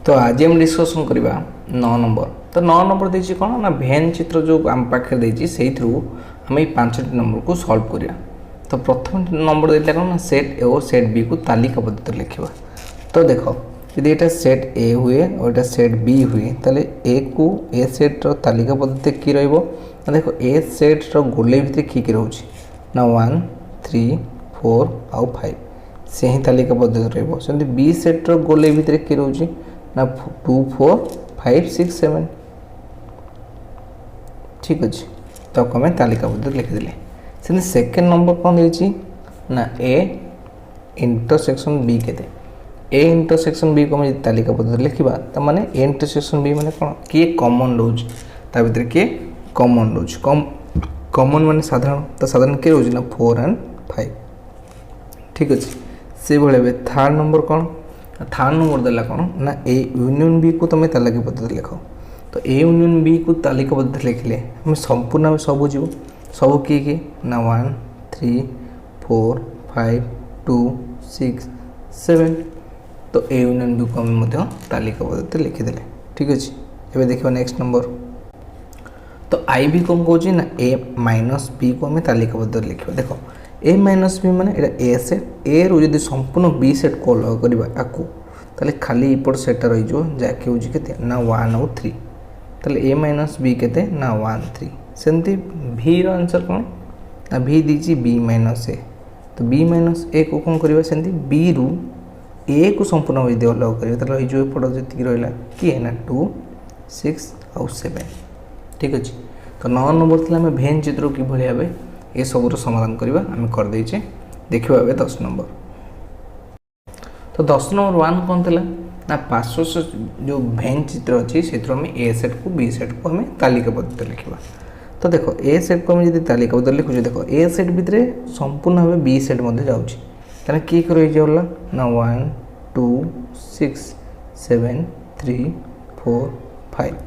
तो आज हम डिस्कसन करवा 9 नंबर। तो 9 नंबर देखिए कौन ना भेन चित्र जो आम पाखे देखिए से आम 5टी नंबर को सल्व करिया। तो प्रथम नंबर देता कौन ना सेट ए और सेट बी को तालिका पद्धति लिखा। तो देख यदि यहाँ सेट ए हुए और यहाँ सेट बी हुए ताले ए को ए सेट रो तालिका पद्धति कि रहिबो ना देखो ए सेट रो गोले भितर कि रोचे ना 1 3 4 आउ 5 से ही तालिका पद्धति रहिबो। सेमती बी सेट रो गोले भितर कि रोचे ना 2 4 5 6 7 ठीक अच्छे। तो आम तालिका पद्धति लिखिदे। से सेकेंड नंबर कौन देती ना ए इंटरसेक्शन बी के ए इंटरसेक्शन बी को आम तालिका पद्धति लिखा तो माने ए इंटरसेक्शन बी माने कौन किए कॉमन रोज ता भीतर किए कॉमन रोज कॉमन माने साधारण तो साधारण किए रोज ना 4 और 5 ठीक अच्छे। से भाई थर्ड नंबर कौन थर्ड नंबर देला कौन ना ए यूनियन बी को तुम तालिका पद्धति लिख। तो ए यूनियन बी को तालिका पद्धति लिखिले आम संपूर्ण भाव सब जीव सब किए ना 1 3 4 5 2 6 7 तो ए यूनियन बी को आम तालिका पद्धति लिखिदे ठीक अच्छे। ये देखिए नेक्स्ट नंबर तो आई बी कौन कौन ना ए माइनस बी को आम तालिका पद्धति लिखा। देख ए माइनस बी माने ए सेट ए रु यदि संपूर्ण बी सेट को अलग करवा आपको ताले खाली इपट सेटा रही जैक हूँ के ना 1 और 3 ताले ए माइनस बी के ना 1 3 सेमती भी आंसर कौन ना भी दीजिए बी माइनस ए। तो बी माइनस ए को कौन करवा सेमती बी रु ए को संपूर्ण यदि अलग करेंगे तो ये एपट जी रहा किए ना 2 6 और 7 ठीक अच्छे। तो 9 नंबर थी आम भेन चित्र कि भाव ये सबूर समाधान करवा आम करदेचे। देखा ए 10 नंबर। तो 10 नंबर 1 कौन थी ना पार्श्व जो भेन चित्र अच्छी से ए सेट को बी सेट को आम तालिका पद्धति लिखा। तो देखो ए सेट को आम तालिका पद्धति लिखुचे देख ए सेट भितर संपूर्ण भाव बी सेट जाऊँगी ताने किए रही जाऊला ना 1 2 6 7 3 4 5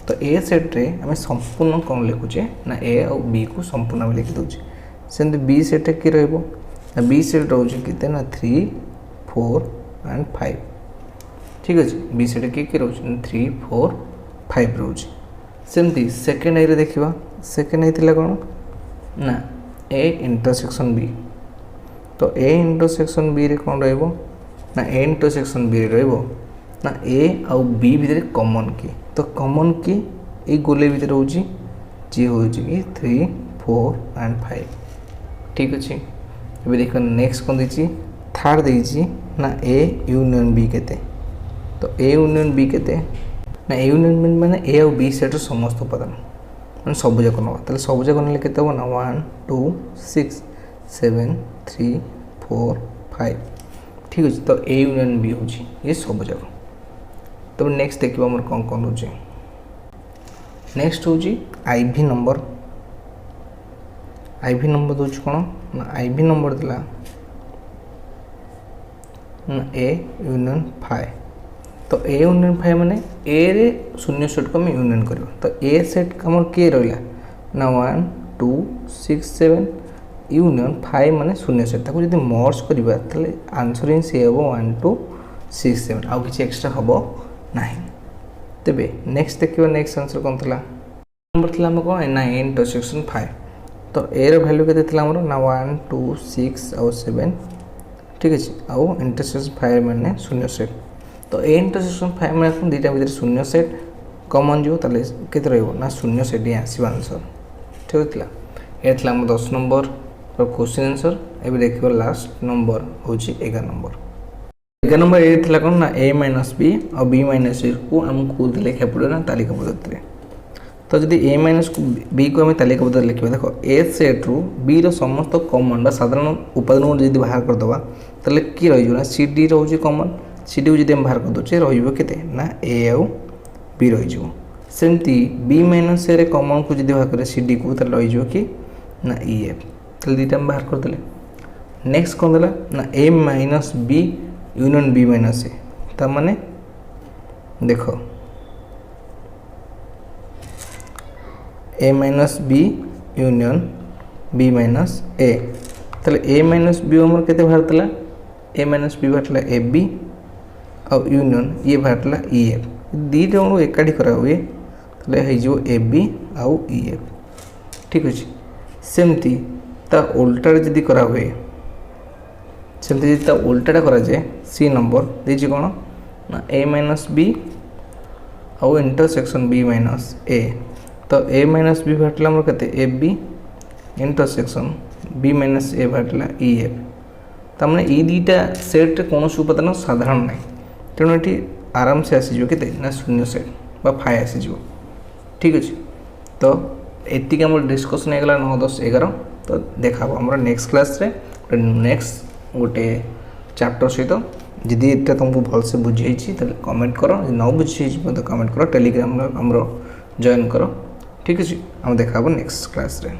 तो ए सेट रे आम संपूर्ण कौन लिखुचे ना ए और बी को संपूर्ण में लिखि दूचे। सेमती बी सेट कि ना बी सेट रोचे कितने ना 3 4 और 5 ठीक अच्छे। बी सेट कि रोचे 3 4 5 रोचे। सेमती सेकेंड ए देखा सेकेंड ए थी कौन ना ए इंटरसेक्शन बी। तो ए इंटरसेक्शन बी रे कौन रहिबो ना ए इंटरसेक्शन बी रे रहिबो ना ए आउ बी भितर कॉमन की। तो कॉमन की ए गोले भितर होची जी होची कि 3 4 और 5 ठीक अच्छे। ये देखो नेक्स्ट कौन दीची थर्ड दीची ना ए यूनियन बी केते। तो ए यूनियन बी केते ना ए यूनियन बी माने ए और बी सेट समस्त उपादान माने सब जाक नवा ताले सब जाक नेले केते हो ना 1 2 6 7 3 4 5 ठीक अच्छे। तो ए यूनियन बी हूँ ये सब जाक। तो नेक्स्ट देखिए आम कौन कौन रोचे नेक्स्ट हूँ आई भी नंबर। आई भी नंबर दूसरी कौन ना आई भी नंबर दिला ना ए यूनियन 5। तो ए यूनियन 5 माने ए रे शून्य सेट को आम यूनियन कर। तो ए सेट कम किए रहा ना 1 2 6 7 यूनियन 5 माने शून्य सेट ताको जब मर्ज करवा ताले आंसर ही सी हम 1 2 6 7 आउ किसी एक्सट्रा हम ना। तेबे नेक्स्ट देखिए नेक्स्ट आंसर कौन था नंबर थी आम कौन ना ए इंटरसेक्शन 5। तो ए रो वैल्यू के ना 1 2 6 और 7 ठीक अच्छे। आउ इंटरसेक्शन 5 मैंने शून्य सेट। तो ए इंटरसेक्शन 5 मैंने दुईटा भर शून्य सेट कमन जो के ना शून्य सेट ही आसो आंसर ठीक है। ये आम 10 नंबर क्वेश्चन आंसर। ये देखिए लास्ट नंबर हूँ 11 नंबर। 11 नंबर ये थी कौन ना ए माइनस बी और बी माइनस ए को आमको लिखा पड़े ना तालिका पद्धति। तो जब ए माइनस को बी को आम तालिका पद्धति लिखा देखो ए सेट रु बी समस्त कमन साधारण उपादान को जब बाहर करदे ताले कि रही सी डी रोचे कमन सी डी को जब बाहर करदे रही ना ए आउ बी रही। सेमती बी माइनस ए कमन को जब बाहर करे सी डी को रही कि ना ई एफ तो दुईटा बाहर करदे। नेक्स्ट कौन देला ना A minus B union B minus A ता माने देखो A minus B union B minus A ताले ए माइनस बी आमर केते बाहर तला ए माइनस बी बाहर ए बी ଆଉ ୟୁନିୟନ ଇଏ ବାହାରିଲା ଇ ଏଫ୍ ଦୁଇଟା ଜଣକୁ ଏକାଠି କରା ହୁଏ ତାହେଲେ ହେଇଯିବ ଏ ବି ଆଉ ଇ ଏଫ୍ ଠିକ୍ ଅଛି। ସେମିତି ତା ଓଲଟାରେ ଯଦି କରା ହୁଏ ସେମିତି ଯଦି ତା ଓଲଟାଟା କରାଯାଏ ସି ନମ୍ବର ଦେଇଛି କ'ଣ ନା ଏ ମାଇନସ୍ ବି ଆଉ ଇଣ୍ଟରସେକ୍ସନ୍ ବି ମାଇନସ୍ ଏ ତ ଏ ମାଇନସ୍ ବି ବାହାରିଲା ଆମର କେତେ ଏ ବି ଇଣ୍ଟରସେକ୍ସନ୍ ବି ମାଇନସ୍ ଏ ବାହାରିଲା ଇ ଏଫ୍ ତାମାନେ ଏଇ ଦୁଇଟା ସେଟ୍ରେ କୌଣସି ଉପାଦାନ ସାଧାରଣ ନାହିଁ ତେଣୁ ଏଠି ଆରାମସେ ଆସିଯିବ କେତେ ନା ଶୂନ୍ୟ ସେଟ୍ ବା ଫାଏ ଆସିଯିବ ଠିକ୍ ଅଛି। ତ ଏତିକି ଆମର ଡିସ୍କସନ୍ ହେଇଗଲା 9, 10, 11 ତ ଦେଖା ହେବ ଆମର ନେକ୍ସଟ କ୍ଲାସ୍ରେ ନେକ୍ସଟ ଗୋଟେ ଚାପ୍ଟର ସହିତ ଯଦି ଏଇଟା ତୁମକୁ ଭଲସେ ବୁଝେଇଛି ତାହେଲେ କମେଣ୍ଟ କର ଯଦି ନ ବୁଝେଇଛି ମଧ୍ୟ କମେଣ୍ଟ କର ଟେଲିଗ୍ରାମରେ ଆମର ଜଏନ୍ କର ଠିକ୍ ଅଛି। ଆମେ ଦେଖା ହେବ ନେକ୍ସଟ କ୍ଲାସ୍ରେ।